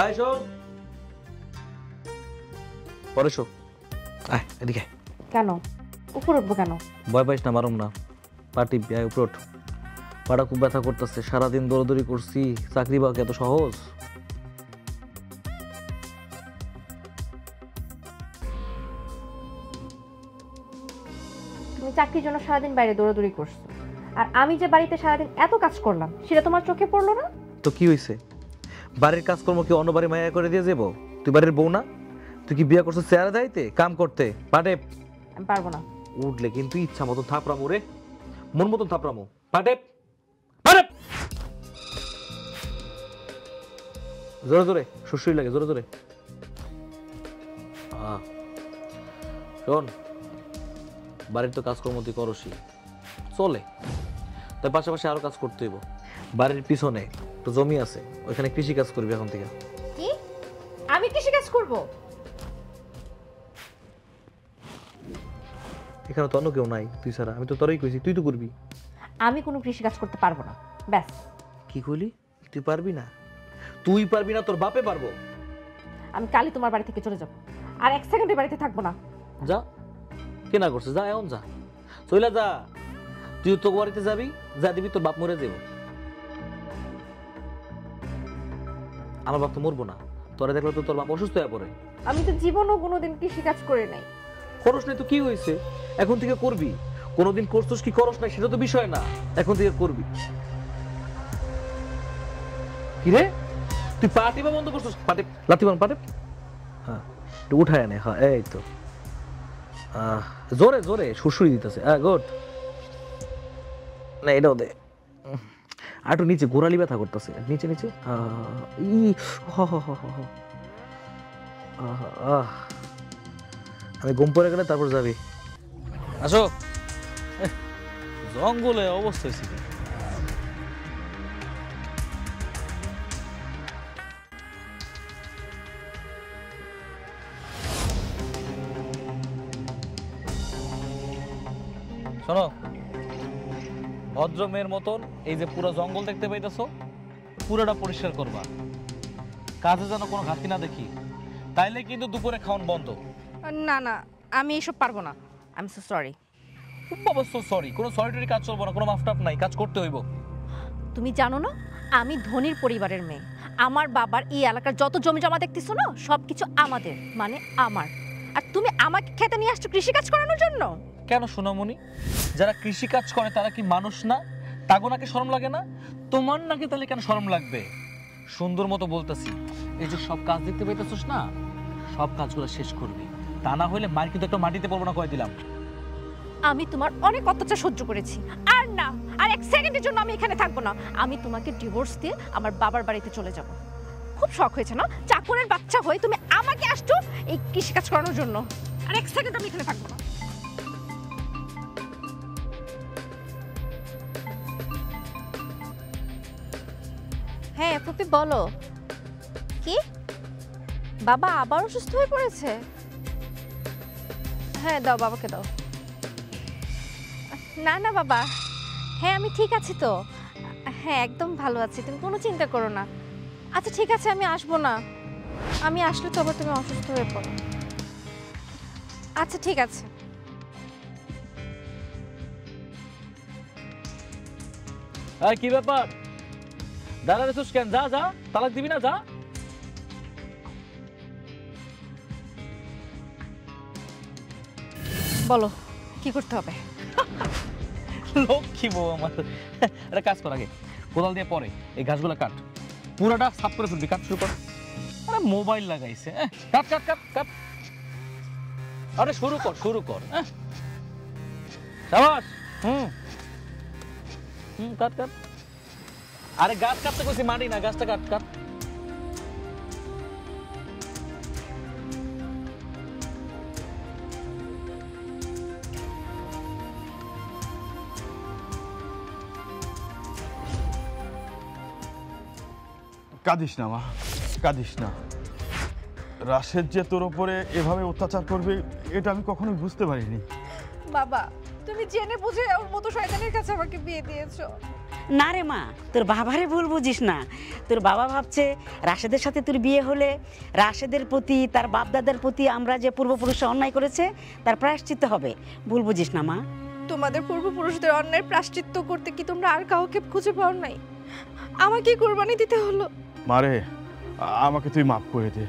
আয় শোন, পরে শো, আয় এদিকে। কেন উপর উঠবো কেন? ভয় পাইস না, মারুম না। পাটি আয় উপর ওঠ। পাটা খুব ব্যথা করতেছে, সারাদিন দৌড়াদৌড়ি করছি, চাকরি বাকরি এত সহজ? তুমি চাকরির জন্য সারাদিন বাইরে দৌড়াদৌড়ি করছো, আর আমি যে বাড়িতে সারাদিন এত কাজ করলাম সেটা তোমার চোখে পড়লো না? তো কি হয়েছে? বাড়ির কাজকর্ম কি অন্য বাড়ি মায়া করে দিয়ে যাবো? তুই বাড়ির বউ না? তুই কি বিয়ে করছিস চেয়ারে দাইতে, কাম করতে? পাটে। আমি পারবো না। উঠলে কিন্তু ইচ্ছা মতন থাপড়ামো রে, মন মতন থাপড়ামো। পাটে পাটে, জোরে জোরে, শ্বশুরি লাগে, জোরে জোরে। শোন, বাড়ির তো কাজকর্ম তুই করসি, চলে। তার পাশাপাশি আরো কাজ করতে হইব। বাড়ির পিছনে তো জমি আছে, ওইখানে কৃষি কাজ করবি এখন থেকে। কি আমি কৃষি কাজ করব? এখানে তো অন্য কেউ নাই তুই ছাড়া, আমি তো তোরই কইছি তুই তো করবি। আমি কোনো কৃষি কাজ করতে পারবো না, ব্যাস। কি কইলি? তুই পারবি না? তুই পারবি না, তোর বাপে পারবো। আমি কালই তোমার বাড়ি থেকে চলে যাব, আর এক সেকেন্ডের বাড়িতে থাকবো না। যা, কে না করছে, যা এখন যা, চইলা যা। তুই তো বাড়িতে যাবি, যা দিবি তোর বাপ মরে যাব। আমার বাপ তো মরবো না, তোরা দেখলে তো তোর বাপ অসুস্থ হয়ে পড়ে। আমি তো জীবনও কোনোদিন কৃষি কাজ করে নাই। খরচ নাই তো কি হয়েছে, এখন থেকে করবি। কোনোদিন করছিস কি খরচ নাই সেটা তো বিষয় না, এখন থেকে করবি। কি রে তুই পাটি বা বন্ধ করছিস? পাটি লাথি বান পাটি। হ্যাঁ একটু উঠায় নে, হ্যাঁ এই তো। জোরে জোরে সুরসুরি দিতেছে, হ্যাঁ গুড। না এটাও দে, আর একটু নিচে গোড়ালি ব্যথা করতেছে, নিচে নিচে। আমি ঘুম পড়ে গেলে তারপর যাবি। আসো। জঙ্গলে অবস্থা হয়েছে কি? শোনো, ভদ্র মেয়ের মতন এই যে পুরো জঙ্গল দেখতে পাইতেছো, পুরোটা পরিষ্কার করবা। কাজে যেন কোনো ঘাটতি না দেখি, তাইলে কিন্তু দুপুরে খাওয়ান বন্ধ। না না, আমি এসব পারবো না। I am so sorry. অবশ্য সরি, কোনো সরিটরি কাজ চলবো না, কোনো মাফটাপ নাই, কাজ করতে হইব। তুমি জানো না আমি ধনীর পরিবারের মেয়ে। আমার বাবার এই এলাকার যত জমি জমা দেখতেছো না, সবকিছু আমাদের, মানে আমার। আর তুমি আমাকে খেতে নিয়ে আসছো কৃষি কাজ করানোর জন্য? কেন সোনামণি, যারা কৃষি কাজ করে তারা কি মানুষ না? তাগো নাকি শরম লাগে না? তোমার নাকি তাহলে কেন শরম লাগবে? সুন্দর মতো বলতেছি, এই যে সব কাজ দেখতে পাইতেছিস না, সব কাজগুলো শেষ করবি, তা না হলে মার কিন্তু একটা মাটিতে পড়বো না, কয়ে দিলাম। আমি তোমার অনেক অত্যাচার সহ্য করেছি, আর না, আর এক সেকেন্ডের জন্য আমি এখানে থাকবো না। আমি তোমাকে ডিভোর্স দিয়ে আমার বাবার বাড়িতে চলে যাব। খুব শখ হয়েছে না, চাকরের বাচ্চা হয়ে তুমি আমাকে আসছো এই কৃষিকাজ করানোর জন্য। আর এক সেকেন্ড আমি এখানে থাকবো না। হ্যাঁ ফুপি বলো। কি বাবা আবার অসুস্থ হয়ে পড়েছে? হ্যাঁ দাও, বাবাকে দাও। না না বাবা, হ্যাঁ আমি ঠিক আছি তো, হ্যাঁ একদম ভালো আছি, তুমি কোনো চিন্তা করো না। আচ্ছা ঠিক আছে, আমি আসবো না, আমি আসলে তো আবার তুমি অসুস্থ হয়ে পড়ো। আচ্ছা ঠিক আছে। কি ব্যাপার, দাঁড়া রেছিস কেন? যা যা, তালাক দিবি না, যা। বলো কি করতে হবে? লক্ষ্মী বউ আমার। একটা কাজ কর, আগে কোদাল দিয়ে পরে এই ঘাসগুলো কাট, পুরোটা সাফ করে ফেলবি, কাট শুরু কর। আরে মোবাইল লাগাইছে, কাট কাট কাট কাট। আরে শুরু কর, শুরু কর। শাবাশ। কাট কাট। আরে গাছ কাটতে কইছি, মাটি না, গাছটা কাট কাট। কাঁদিস না মা, কাঁদিস না। রাশেদ যে তোর ওপরে এভাবে অত্যাচার করবে এটা আমি কখনোই বুঝতে পারিনি। বাবা তুমি জেনে বুঝে ওর মতো শয়তানের কাছে আমাকে বিয়ে দিয়েছো। না রে মা, তোর বাবারে ভুল বুঝিস না। তোর বাবা ভাবছে রাশেদের সাথে তোর বিয়ে হলে রাশেদের প্রতি, তার বাপদাদার প্রতি আমরা যে পূর্বপুরুষরা অন্যায় করেছে তার প্রায়শ্চিত্ত হবে। ভুল বুঝিস না মা। তোমাদের পূর্বপুরুষদের অন্যায়ের প্রায়শ্চিত্ত করতে কি তোমরা আর কাউকে খুঁজে পাও নাই? আমাকে কুরবানি দিতে হলো। মারে, আমাকে তুই মাফ করে দে।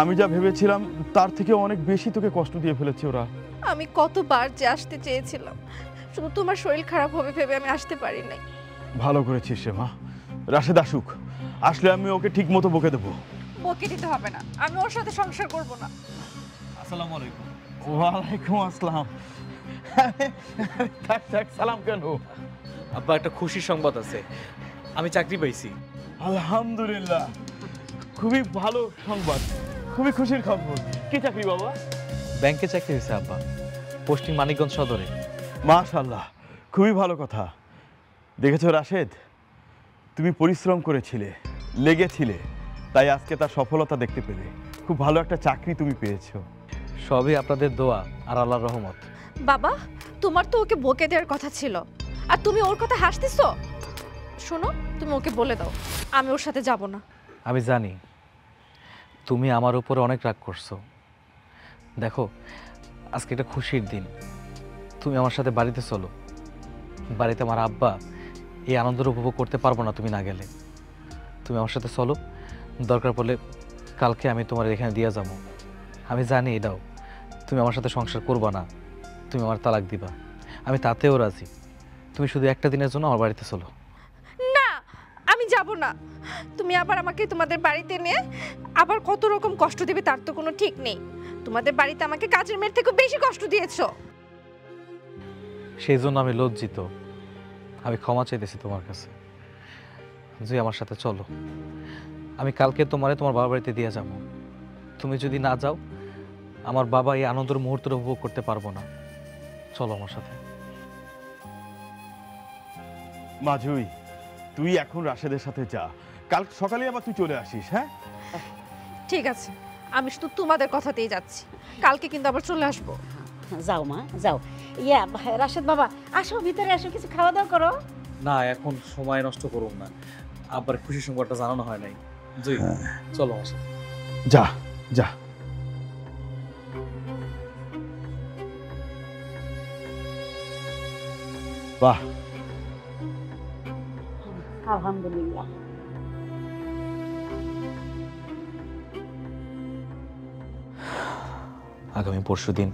আমি যা ভেবেছিলাম তার থেকে অনেক বেশি তোকে কষ্ট দিয়ে ফেলেছে ওরা। আমি কতবার যে আসতে চেয়েছিলাম, শুধু তোমার শরীর খারাপ হবে ভেবে আমি আসতে পারি নাই। ভালো করেছিস রে মা। রাশেদ আসুক, আসলে আমি ওকে ঠিক মতো বকে দেবো। বকে দিতে হবে না, আমি ওর সাথে সংসার করব না। আসসালামু আলাইকুম। ওয়ালাইকুম আসসালাম। থাক থাক, সালাম কেন? আব্বা একটা খুশির সংবাদ আছে, আমি চাকরি পাইছি। আলহামদুলিল্লাহ, খুবই ভালো সংবাদ, খুবই খুশির খবর। কি চাকরি বাবা? ব্যাংকে চাকরি হয়েছে আব্বা, পোস্টিং মানিকগঞ্জ সদরে। মাশাআল্লাহ, খুবই ভালো কথা। দেখেছো রাশেদ, তুমি পরিশ্রম করেছিলে, লেগেছিলে, তাই আজকে তার সফলতা দেখতে পেলে। খুব ভালো একটা চাকরি তুমি পেয়েছো। সবই আপনাদের দোয়া আর আল্লাহর রহমত। বাবা, তোমার তো ওকে বকে দেওয়ার কথা ছিল, আর তুমি ওর কথা হাসতেছো। শোনো, তুমি ওকে বলে দাও আমি ওর সাথে যাব না। আমি জানি তুমি আমার উপরে অনেক রাগ করছো। দেখো, আজকে একটা খুশির দিন, তুমি আমার সাথে বাড়িতে চলো। বাড়িতে আমার আব্বা এই আনন্দের উপভোগ করতে পারবো না তুমি না গেলে। তুমি আমার সাথে চলো, দরকার পড়লে কালকে আমি তোমার এখানে দিয়ে যাবো। আমি জানি এটাও তুমি আমার সাথে সংসার করবা না, তুমি আমার তালাক দিবা, আমি তাতেও রাজি। তুমি শুধু একটা দিনের জন্য আমার বাড়িতে চলো। না, আমি যাব না। তুমি আবার আমাকে তোমাদের বাড়িতে নিয়ে আবার কত রকম কষ্ট দিবে তার তো কোনো ঠিক নেই। তোমাদের বাড়িতে আমাকে কাজের মেয়ের থেকে বেশি কষ্ট দিয়েছো। সেই জন্য আমি লজ্জিত। আমি ক্ষমা চাইতেছি তোমার কাছে। যে আমার সাথে চলো, আমি কালকে তোমার বাবার বাড়িতে দিয়ে যাবো। তুমি যদি না যাও, আমার বাবা এই আনন্দের মুহূর্তটা উপভোগ করতে পারবো না। চলো আমার সাথে। মাজুই, তুই এখন রাশেদের সাথে যা, কাল সকালে আবার তুই চলে আসিস। হ্যাঁ, ঠিক আছে, আমি শুধু তোমাদের কথাতেই যাচ্ছি, কালকে কিন্তু আবার চলে আসবো। যাও মা, যাও। রাশেদ বাবা, আসো ভিতরে আসো, কিছু খাওয়া দাওয়া করো। না, এখন সময় নষ্ট করুন না, আবার খুশি সংবাদটা জানানো হয় নাই। চলো আমার সাথে। যা যা। বাহ, আলহামদুলিল্লাহ। আগামী পরশুদিন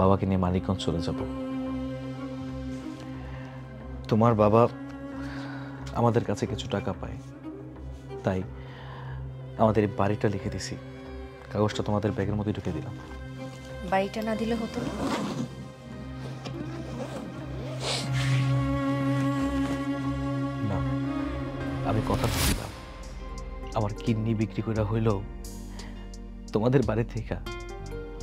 বাবাকে নিয়ে মানিকগঞ্জ চলে যাব। তোমার বাবা আমাদের কাছে কিছু টাকা পায়, তাই আমাদের এই বাড়িটা লিখে দিছি। কাগজটা তোমাদের ব্যাগের মধ্যে ঢুকে দিলাম। বাড়িটা না দিলে হতো না? না, আমি কথা দিলাম, আমার কিডনি বিক্রি করে হইলেও তোমাদের বাড়ি থেকে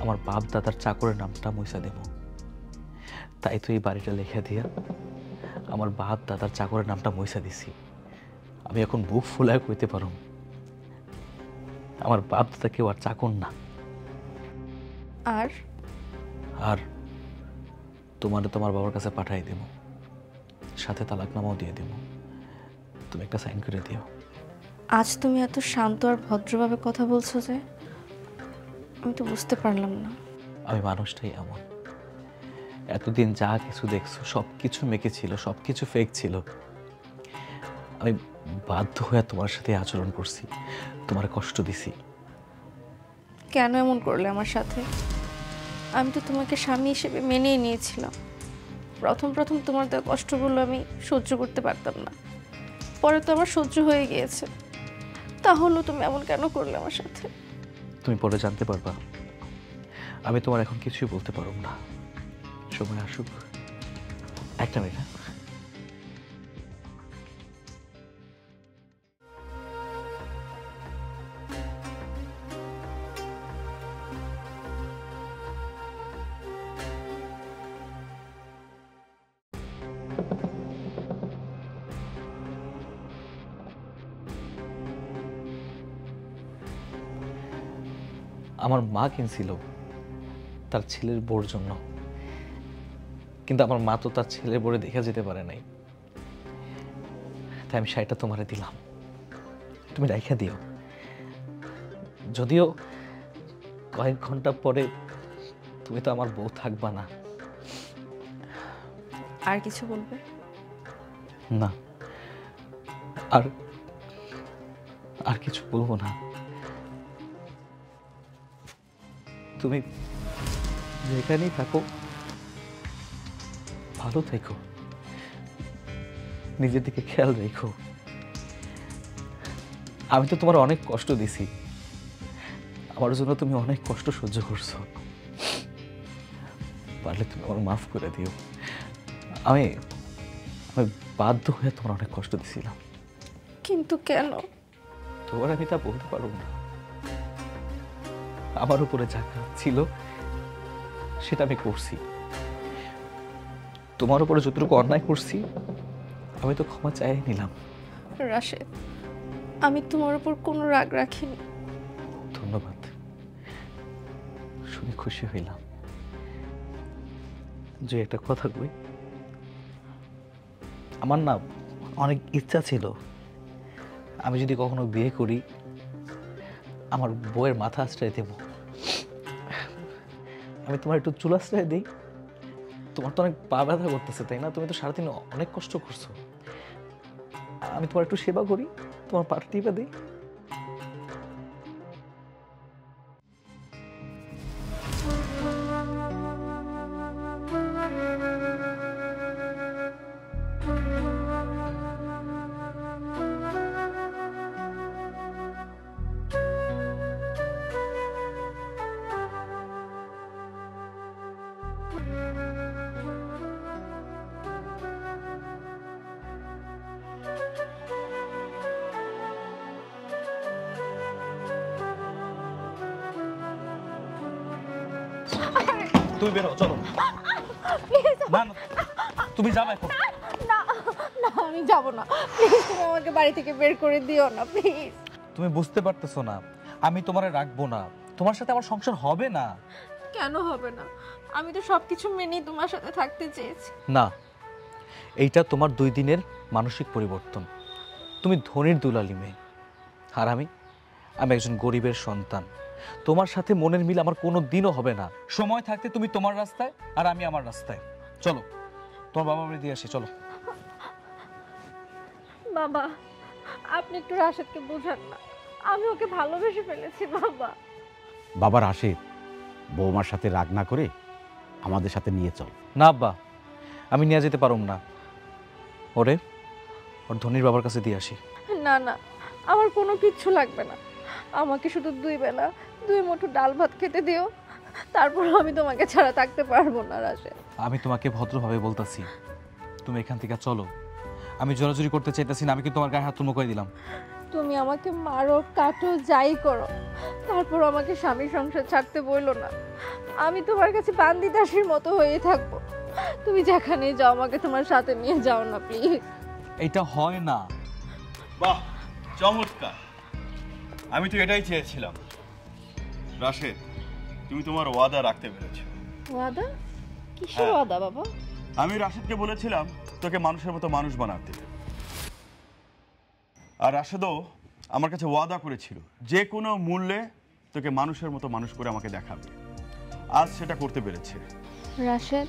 আমার বাপ দাদার চাকরের নামটা মুইসা দেব। তাই তো এই বাড়িটা লেখা দিয়া আমার বাপ দাদার চাকরের নামটা মুইসা দিছি। আমি এখন বুক ফুলায় কইতে পারো আমার বাপ দাদা কেউ আর চাকর না। আর আর তোমার বাবার কাছে পাঠাই দেব, সাথে তালাকনামাও দিয়ে দেব। তুমি একটা সাইন করে দিও। আজ তুমি এত শান্ত আর ভদ্রভাবে কথা বলছো যে আমি তো বুঝতে পারলাম না। আমি মানুষটাই এমন। এতদিন যা কিছু দেখছো সব কিছু মেকে ছিল, সব কিছু ফেক ছিল। আমি বাধ্য হয়ে তোমার সাথে আচরণ করছি, তোমার কষ্ট দিছি। কেন এমন করলে আমার সাথে? আমি তো তোমাকে স্বামী হিসেবে মেনেই নিয়েছিলাম। প্রথম তোমার দেওয়া কষ্টগুলো আমি সহ্য করতে পারতাম না, পরে তো আমার সহ্য হয়ে গিয়েছে। তাহলেও তুমি এমন কেন করলে আমার সাথে? তুমি পরে জানতে পারবা। আমি তোমার এখন কিছুই বলতে পারব না, সময় আসুক। একটা মিনিট। আমার মা কিনছিল তার ছেলের বউর জন্য, কিন্তু আমার মা তো তার ছেলের বউরে দেখে যেতে পারে নাই, তাই আমি শাড়িটা তোমারে দিলাম, তুমি রাইখা দিও। যদিও কয়েক ঘন্টা পরে তুমি তো আমার বউ থাকবা না। আর কিছু বলবে না, আর কিছু বলবো না। তুমি যেখানেই থাকো ভালো থেকো, নিজের দিকে খেয়াল রেখো। আমি তো তোমার অনেক কষ্ট দিছি, আমার জন্য তুমি অনেক কষ্ট সহ্য করছো। পারলে তুমি আমার মাফ করে দিও। আমি বাধ্য হয়ে তোমার অনেক কষ্ট দিছিলাম। কিন্তু কেন? তোমার আমি তা বলতে পারবো না। আমার উপরে যা ছিল সেটা আমি করছি। তোমার উপরে যতটুকু অন্যায় করছি আমি তো ক্ষমা চাই নিলাম। রাশেদ, আমি তোমার উপর কোনো রাগ রাখিনি। ধন্যবাদ, শুনে খুশি হইলাম। যে একটা কথা কই, আমার না অনেক ইচ্ছা ছিল আমি যদি কখনো বিয়ে করি আমার বউয়ের মাথা আশ্রয় দেব। আমি তোমার একটু চুল আশ্রয় দিই। তোমার তো অনেক পা ব্যথা করতেছে তাই না? তুমি তো সারাদিন অনেক কষ্ট করছো। আমি তোমার একটু সেবা করি, তোমার পাটা টিপে দিই। তুমি বেরো, চলো। না না, তুমি যাবে এখন। না না, আমি যাব না। প্লিজ তুমি আমাকে বাড়ি থেকে বের করে দিও না, প্লিজ। তুমি বুঝতে পারতেছো না, আমি তোমারে রাখবো না, তোমার সাথে আমার সংসার হবে না। কেন হবে না? আমি তো সবকিছু মেনেই তোমার সাথে থাকতে চেয়েছি। না, এইটা তোমার 2 দিনের মানসিক পরিবর্তন। তুমি ধনীর দুলালি মেয়ে, আর আমি একজন গরিবের সন্তান। তোমার সাথে মনের মিল আমার কোনো দিনও হবে না। সময় থাকতে তুমি তোমার রাস্তায় আর আমি আমার রাস্তায়। চলো, তোমার বাবা বাড়ি দিয়ে আসি, চলো। বাবা, আপনি একটু রাশেদকে বোঝান না, আমি ওকে ভালোবেসে ফেলেছি বাবা। বাবা রাশেদ, বৌমার সাথে রাগ না করে আমাদের সাথে নিয়ে চল। না আব্বা, আমি নিয়ে যেতে পারুম না। ওর ধনীর বাবার কাছে দিয়ে আসি। না না, আমার কোনো কিচ্ছু লাগবে না। আমাকে শুধু 2 বেলা 2 মুঠো ডাল ভাত খেতে দিও, তারপর আমি তোমাকে ছাড়া থাকতে পারবো না রাশেদ। আমি তোমাকে ভদ্রভাবে বলতাছি, তুমি এখান থেকে চলো। আমি জোরাজুরি করতে চাইতেছি না, আমি কি তোমার গায়ে হাত তুলমো করে দিলাম। তুমি আমাকে মারো, কাটো, যাই করো, তারপর আমাকে স্বামী সংসার ছাড়তে বইলো না। আমি তোমার কাছে বান্দি দাসীর মতো হয়ে থাকবো। তুমি যেখানে যাও আমাকে তোমার সাথে নিয়ে যাও না প্লিজ। এটা হয় না। বাহ, চমৎকার! আমি তো এটাই চেয়েছিলাম। রাশেদ, তুমি তোমার ওয়াদা রাখতে পেরেছো। ওয়াদা? কিসের হ্যাঁ। ওয়াদা বাবা? আমি রাশেদকে বলেছিলাম তোকে মানুষের মতো মানুষ বানাতে, আর রাশেদও আমার কাছে ওয়াদা করেছিল যে কোনো মূল্যে তোকে মানুষের মতো মানুষ করে আমাকে দেখাবে। আজ সেটা করতে পেরেছে। রাশেদ,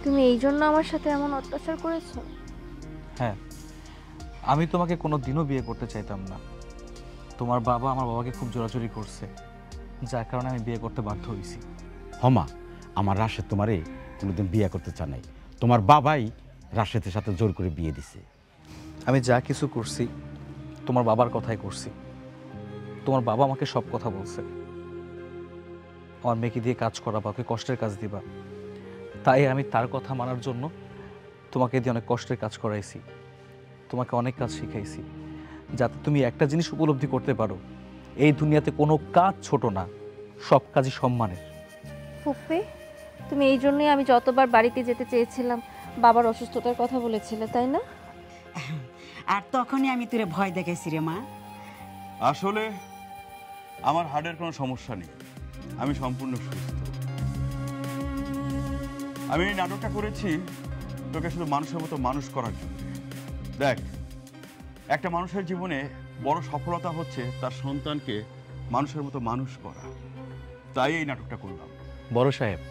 তুমি এই জন্য আমার সাথে এমন অত্যাচার করেছো? হ্যাঁ, আমি তোমাকে কোনো দিনও বিয়ে করতে চাইতাম না। তোমার বাবা আমার বাবাকে খুব জোরাজুরি করছে, যার কারণে আমি বিয়ে করতে বাধ্য হয়েছি। হমা, আমার রাশেদ তোমারে কোনোদিন বিয়ে করতে চায় নাই। তোমার বাবাই রাশেদের সাথে জোর করে বিয়ে দিছে। আমি যা কিছু করছি তোমার বাবার কথাই করছি। তোমার বাবা আমাকে সব কথা বলছে, আমার মেয়েকে দিয়ে কাজ করাবা, ওকে কষ্টের কাজ দিবা। তাই আমি তার কথা মানার জন্য তোমাকে দিয়ে অনেক কষ্টের কাজ করাইছি, তোমাকে অনেক কাজ শিখাইছি, যাতে তুমি একটা জিনিস উপলব্ধি করতে পারো, এই দুনিয়াতে কোনো কাজ ছোট না, সব কাজই সম্মানের। ফুপ্পি, তুমি এই জন্যই আমি যতবার বাড়িতে যেতে চেয়েছিলাম বাবার অসুস্থতার কথা বলেছিলে, তাই না? আর তখনই আমি তোরে ভয় দেখেছি রে মা। আসলে আমার হার্টের কোনো সমস্যা নেই, আমি সম্পূর্ণ সুস্থ। আমি এই নাটকটা করেছি তোকে শুধু মানুষের মতো মানুষ করার জন্য। দেখ, একটা মানুষের জীবনে বড় সফলতা হচ্ছে তার সন্তানকে মানুষের মতো মানুষ করা। তাই এই নাটকটা করলাম। বড় সাহেব,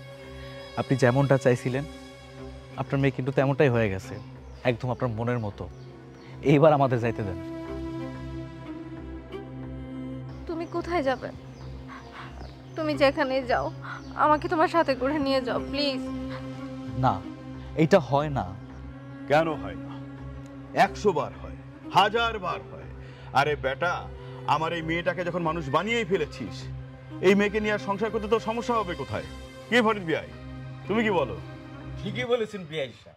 আপনি যেমনটা চাইছিলেন আপনার মেয়ে কিন্তু তেমনটাই হয়ে গেছে, একদম আপনার মনের মতো। এইবার আমাদের যাইতে দেন। তুমি কোথায় যাবে? তুমি যেখানে যাও আমাকে তোমার সাথে করে নিয়ে যাও প্লিজ। না, এইটা হয় না। কেন হয় না? 100 বার হয়, 1000 বার হয়। আরে বেটা, আমার এই মেয়েটাকে যখন মানুষ বানিয়েই ফেলেছিস, এই মেয়েকে নিয়ে আর সংসার করতে তো সমস্যা হবে কোথায়? কি ফরিদ বিআই, তুমি কি বলো? ঠিকই বলেছেন বিআই সাহেব।